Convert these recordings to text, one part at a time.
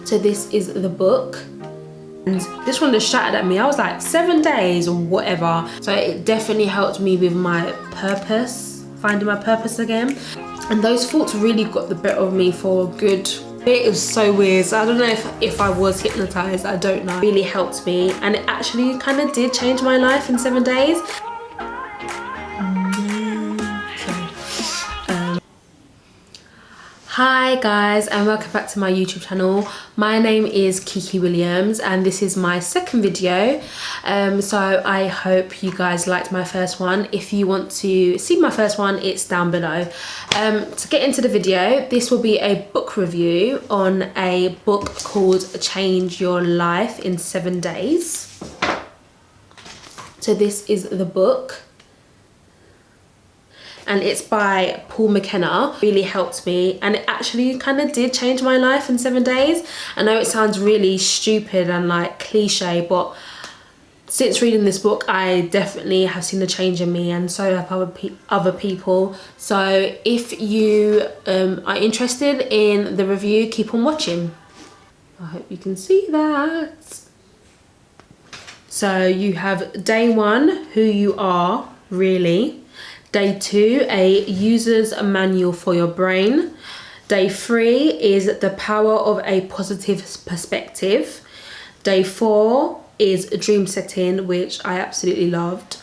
So this is the book. And this one just shouted at me. I was like, 7 days or whatever. So it definitely helped me with my purpose, finding my purpose again. And those thoughts really got the better of me for a good, it was so weird. So I don't know if I was hypnotized, I don't know. It really helped me. And it actually kind of did change my life in 7 days. Hi guys, and welcome back to my YouTube channel. My name is Kiki Williams and this is my second video. So I hope you guys liked my first one. If you want to see my first one, it's down below. To get into the video, this will be a book review on a book called Change Your Life in 7 Days. So this is the book. And it's by Paul McKenna. Really helped me, and it actually kind of did change my life in 7 days. I know it sounds really stupid and like cliche, but since reading this book, I definitely have seen a change in me, and so have other people. So if you are interested in the review, keep on watching. I hope you can see that. So you have day 1, who you are, really. Day 2, a user's manual for your brain. Day 3 is the power of a positive perspective. Day 4 is dream setting, which I absolutely loved.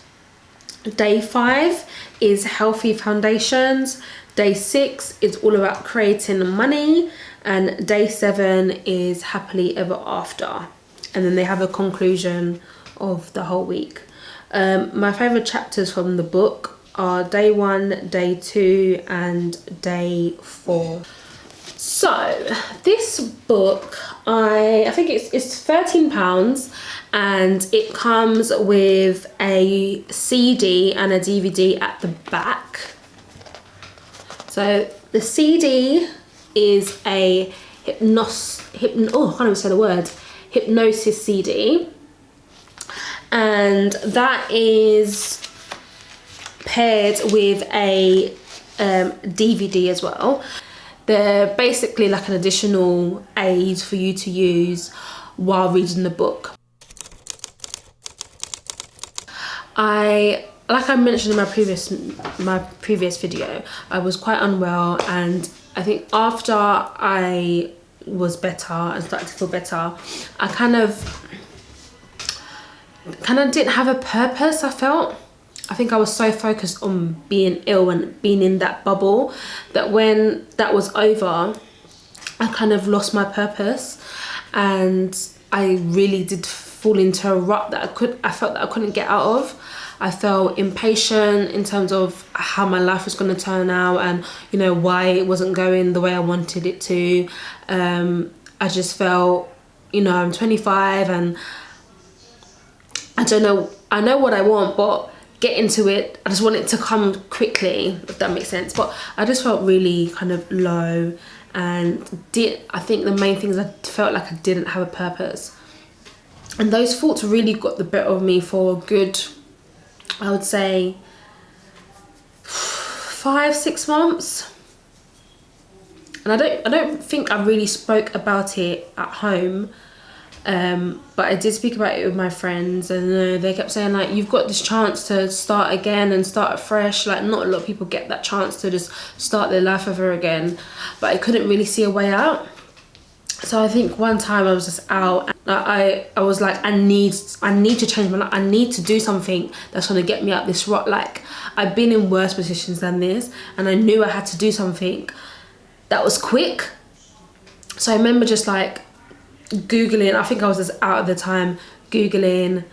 Day 5 is healthy foundations. Day 6 is all about creating money. And day 7 is happily ever after. And then they have a conclusion of the whole week. My favorite chapters from the book are day 1, day 2 and day 4. So this book, I think it's £13 and it comes with a CD and a DVD at the back. So the CD is a hypnosis CD, and that is paired with a DVD as well. They're basically like an additional aid for you to use while reading the book. Like I mentioned in my previous video, I was quite unwell, and I think after I was better and started to feel better, I kind of didn't have a purpose. I think I was so focused on being ill and being in that bubble that when that was over, I kind of lost my purpose, and I really did fall into a rut that I felt that I couldn't get out of. I felt impatient in terms of how my life was going to turn out, and you know, why it wasn't going the way I wanted it to. I just felt, you know, I'm 25 and I don't know, I know what I want, but get into it, I just want it to come quickly, if that makes sense. But I just felt really kind of low, and I think the main thing is I felt like I didn't have a purpose, and those thoughts really got the better of me for a good, I would say 5-6 months. And I don't think I really spoke about it at home. But I did speak about it with my friends, and they kept saying like, you've got this chance to start again and start afresh. Like, not a lot of people get that chance to just start their life over again, but I couldn't really see a way out. So I think one time I was just out, and I was like, I need to change my life. I need to do something that's going to get me out this rut. Like, I've been in worse positions than this, and I knew I had to do something that was quick. So I remember just like Googling, I think I was just out at the time, Googling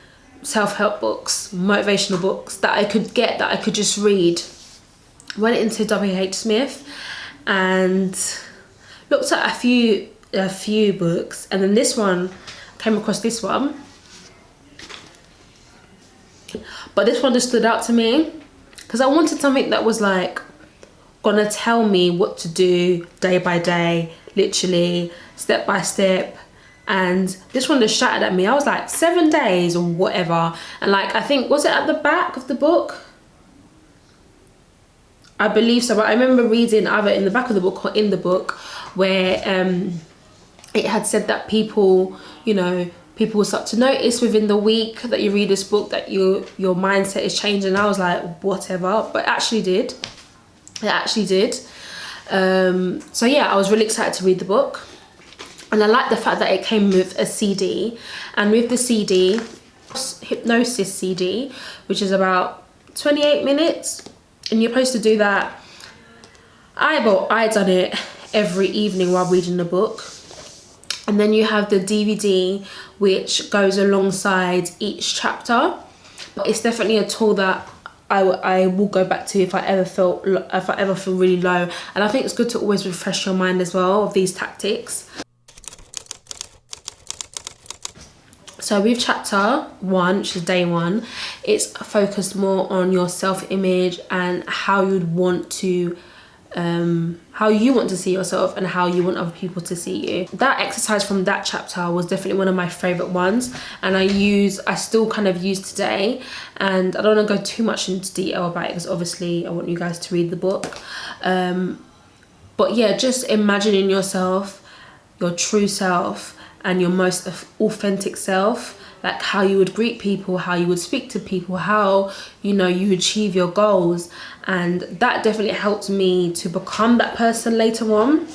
self-help books, motivational books that I could get, that I could just read. Went into WH Smith and looked at a few books, and then this one, came across this one. But this one just stood out to me because I wanted something that was like gonna tell me what to do day by day, literally step by step. And this one just shouted at me. I was like, 7 days or whatever. And like, I think, was it at the back of the book? I believe so, but I remember reading either in the back of the book or in the book where it had said that people, you know, people will start to notice within the week that you read this book that your mindset is changing. I was like, whatever, but it actually did. It actually did. So yeah, I was really excited to read the book, and I like the fact that it came with a CD, and with the CD, hypnosis CD, which is about 28 minutes, and you're supposed to do that. I done it every evening while reading the book. And then you have the DVD, which goes alongside each chapter. It's definitely a tool that I will go back to if I ever feel really low. And I think it's good to always refresh your mind as well of these tactics. So with chapter 1, which is day 1, it's focused more on your self-image and how you'd want to how you want to see yourself and how you want other people to see you. That exercise from that chapter was definitely one of my favorite ones, and I still kind of use today. And I don't want to go too much into detail about it because obviously I want you guys to read the book, but yeah, just imagining yourself, your true self and your most authentic self, like how you would greet people, how you would speak to people, how, you know, you achieve your goals. And that definitely helped me to become that person later on.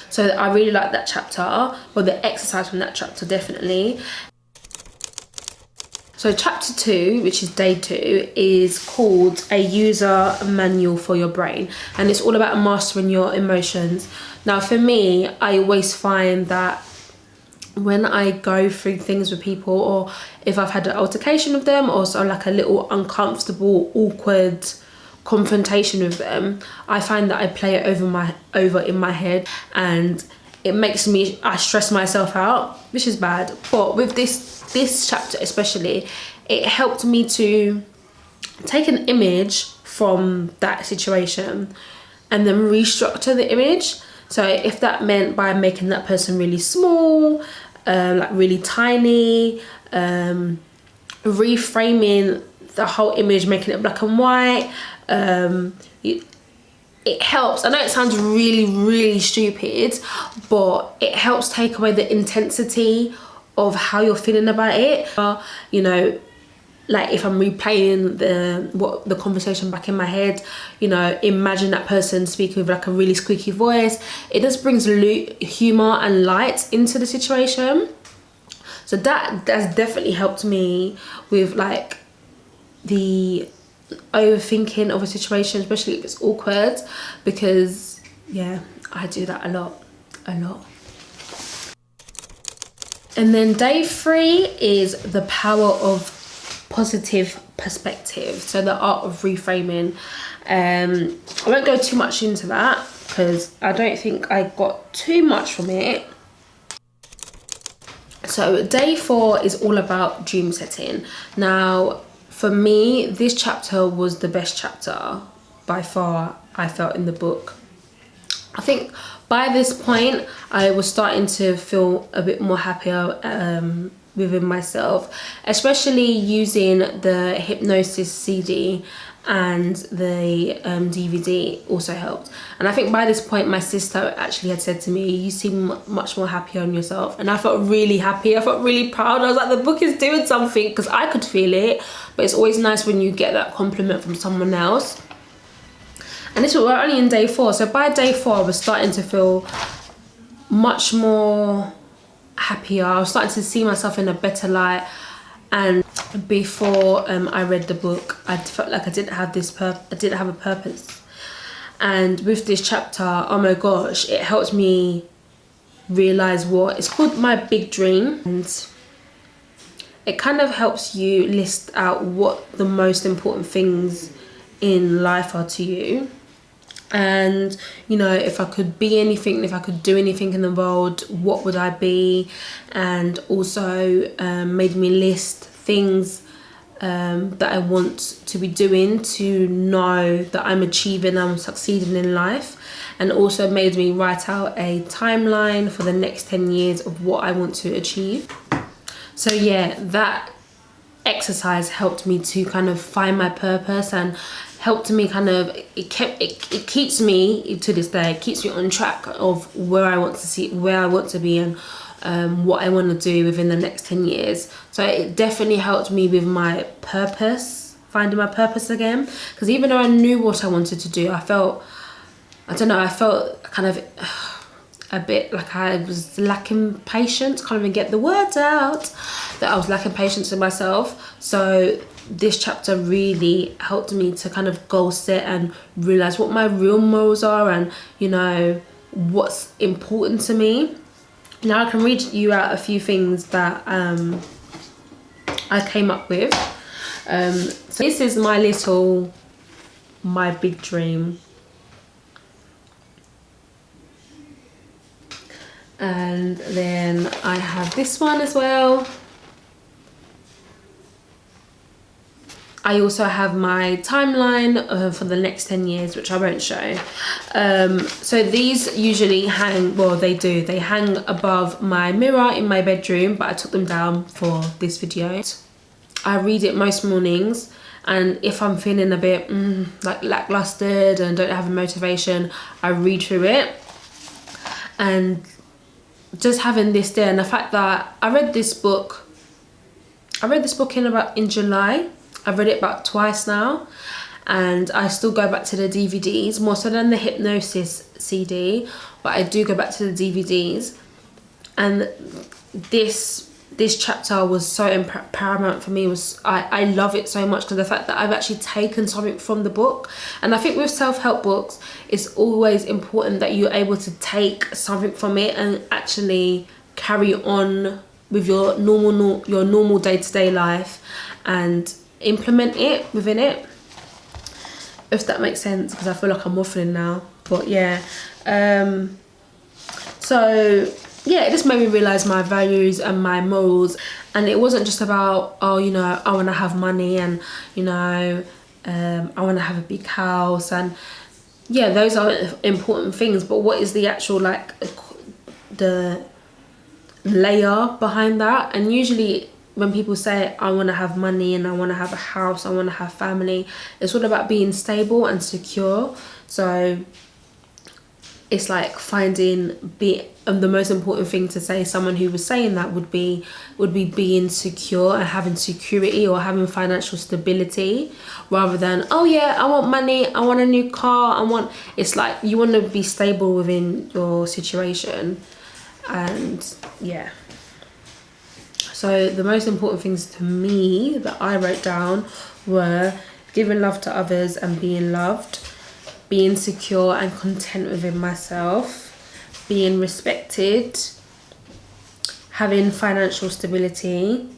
So I really like that chapter, or the exercise from that chapter, definitely. So chapter 2, which is day 2, is called A User Manual for Your Brain, and it's all about mastering your emotions. Now for me, I always find that when I go through things with people, or if I've had an altercation with them, or so like a little uncomfortable, awkward confrontation with them, I find that I play it over in my head, and it makes me, I stress myself out, which is bad. But with this chapter especially, it helped me to take an image from that situation and then restructure the image. So if that meant by making that person really small, like really tiny, reframing the whole image, making it black and white, it helps. I know it sounds really stupid, but it helps take away the intensity of how you're feeling about it. You know, like if I'm replaying the conversation back in my head, you know, imagine that person speaking with like a really squeaky voice. It just brings humor and light into the situation. So that's definitely helped me with like the overthinking of a situation, especially if it's awkward, because yeah, I do that a lot. And then day 3 is the power of positive perspective, so the art of reframing. I won't go too much into that because I don't think I got too much from it. So day 4 is all about dream setting. Now for me, this chapter was the best chapter by far, I felt, in the book. I think by this point I was starting to feel a bit more happier within myself, especially using the hypnosis CD, and the DVD also helped. And I think by this point my sister actually had said to me, you seem much more happier on yourself, and I felt really happy. I felt really proud. I was like, the book is doing something, because I could feel it, but it's always nice when you get that compliment from someone else. And this was, we're only in day 4, so by day 4 I was starting to feel much more happier. I was starting to see myself in a better light. And before I read the book, I felt like I didn't have a purpose. And with this chapter, oh my gosh, it helped me realize what it's called, my big dream. And it kind of helps you list out what the most important things in life are to you. And you know, if I could be anything, if I could do anything in the world, what would I be? And also made me list things that I want to be doing, to know that I'm achieving, I'm succeeding in life. And also made me write out a timeline for the next 10 years of what I want to achieve. So yeah, that exercise helped me to kind of find my purpose and helped me kind of, it keeps me to this day, it keeps me on track of where I want to be, and what I want to do within the next 10 years. So it definitely helped me with my purpose, finding my purpose again. Because even though I knew what I wanted to do, I felt kind of a bit like I was lacking patience. Can't even get the words out, that I was lacking patience in myself. So this chapter really helped me to kind of goal set and realize what my real morals are, and you know, what's important to me. Now I can read you out a few things that I came up with. So this is my big dream. And then I have this one as well. I also have my timeline for the next 10 years, which I won't show. So these usually hang, well they do, they hang above my mirror in my bedroom, but I took them down for this video. I read it most mornings, and if I'm feeling a bit like lackluster and don't have a motivation, I read through it. And just having this there, and the fact that I read this book in July. I've read it about twice now, and I still go back to the DVDs more so than the hypnosis CD, but I do go back to the DVDs. And this chapter was so paramount for me. I love it so much because the fact that I've actually taken something from the book. And I think with self-help books, it's always important that you're able to take something from it and actually carry on with your normal day-to-day life and implement it within it, if that makes sense, because I feel like I'm waffling now. But yeah, so yeah, it just made me realize my values and my morals. And it wasn't just about, oh, you know, I want to have money, and you know, I want to have a big house, and yeah, those are important things, but what is the actual, like, the layer behind that? And usually when people say I want to have money and I want to have a house, I want to have family, it's all about being stable and secure. So it's like the most important thing to say, someone who was saying that would be being secure and having security or having financial stability, rather than, oh yeah, I want money, I want a new car, it's like you want to be stable within your situation. And yeah, so the most important things to me that I wrote down were giving love to others and being loved, being secure and content within myself, being respected, having financial stability,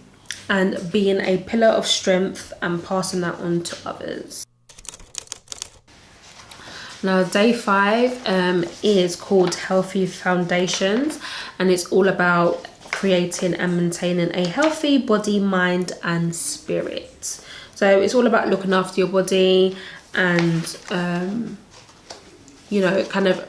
and being a pillar of strength and passing that on to others. Now day 5 is called Healthy Foundations, and it's all about creating and maintaining a healthy body, mind and spirit. So it's all about looking after your body and you know, kind of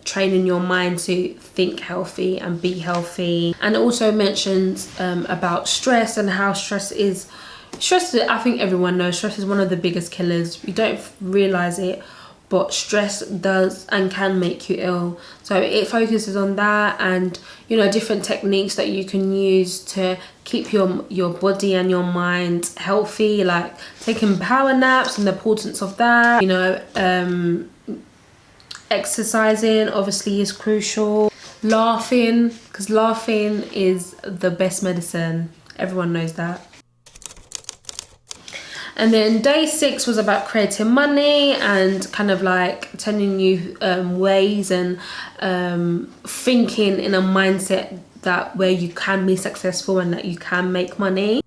training your mind to think healthy and be healthy. And it also mentions about stress and how stress, I think everyone knows stress is one of the biggest killers. We don't realize it, but stress does and can make you ill. So it focuses on that, and you know, different techniques that you can use to keep your body and your mind healthy, like taking power naps and the importance of that, you know, exercising obviously is crucial, laughing, because laughing is the best medicine, everyone knows that. And then day 6 was about creating money and kind of like telling you ways and thinking in a mindset that where you can be successful and that you can make money.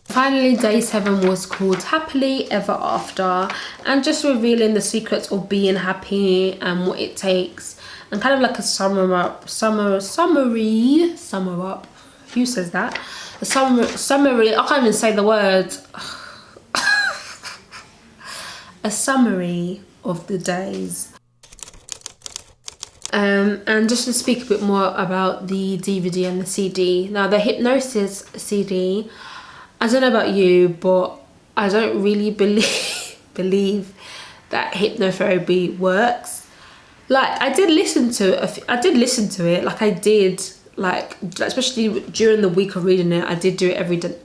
Finally, day 7 was called Happily Ever After, and just revealing the secrets of being happy and what it takes, and kind of like a summer up. Who says that? A summary. I can't even say the words. A summary of the days. And just to speak a bit more about the DVD and the CD. Now the hypnosis CD, I don't know about you, but I don't really believe believe that hypnotherapy works. Like I did listen to it. Like I did, like especially during the week of reading it, I did do it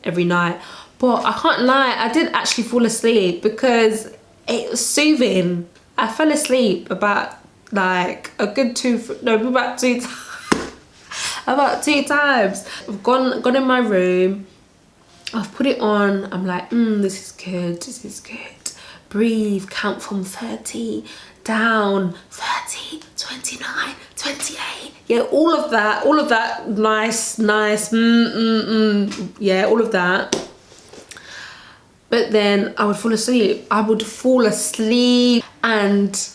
every night. But I can't lie, I did actually fall asleep because it was soothing. I fell asleep about like about two times. I've gone in my room, I've put it on, I'm like, this is good. Breathe, count from 30 down, 30, 29, 28. Yeah, all of that nice, yeah, all of that. But then I would fall asleep. And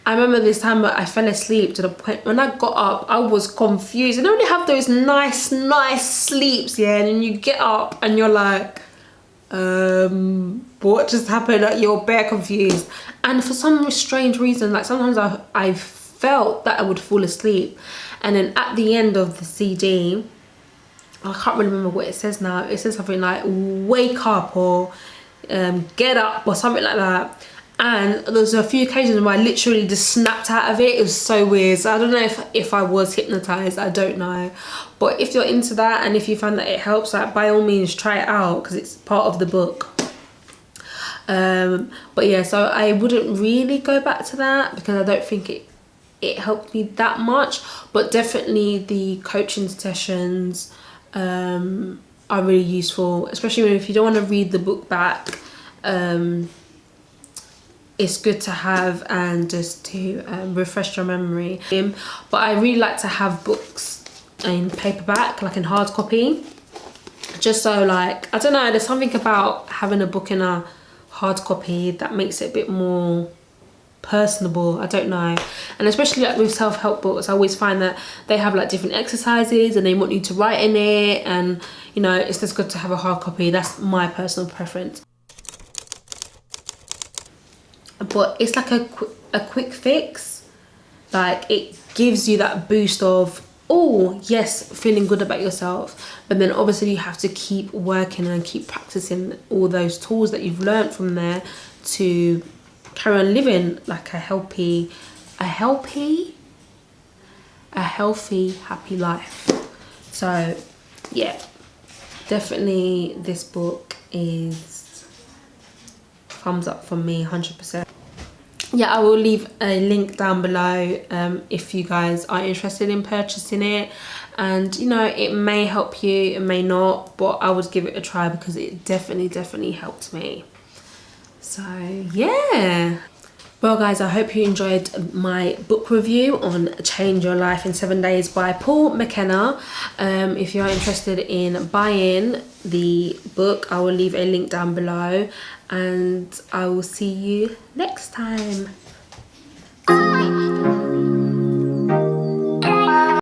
I remember this time I fell asleep to the point when I got up, I was confused. You know when you have those nice sleeps, yeah, and then you get up and you're like, what just happened? Like, you're bare confused. And for some strange reason, like sometimes I felt that I would fall asleep, and then at the end of the CD, I can't really remember what it says now. It says something like wake up or get up or something like that. And there's a few occasions where I literally just snapped out of it. It was so weird. So I don't know if I was hypnotized, I don't know. But if you're into that and if you find that it helps, like by all means try it out, because it's part of the book. But yeah, so I wouldn't really go back to that because I don't think it helped me that much. But definitely the coaching sessions are really useful, especially if you don't want to read the book back. It's good to have and just to refresh your memory. But I really like to have books in paperback, like in hard copy, just so, like, I don't know, there's something about having a book in a hard copy that makes it a bit more personable. I don't know. And especially like with self-help books, I always find that they have like different exercises and they want you to write in it, and you know, it's just good to have a hard copy. That's my personal preference. But it's like a quick fix. Like it gives you that boost of, oh yes, feeling good about yourself. But then obviously you have to keep working and keep practicing all those tools that you've learned from there to carry on living like a healthy, happy life. So yeah, definitely this book is thumbs up from me, 100%. Yeah, I will leave a link down below if you guys are interested in purchasing it. And you know, it may help you, it may not, but I would give it a try because it definitely helped me. So yeah. Well guys, I hope you enjoyed my book review on Change Your Life in 7 Days by Paul McKenna. If you're interested in buying the book, I will leave a link down below, and I will see you next time.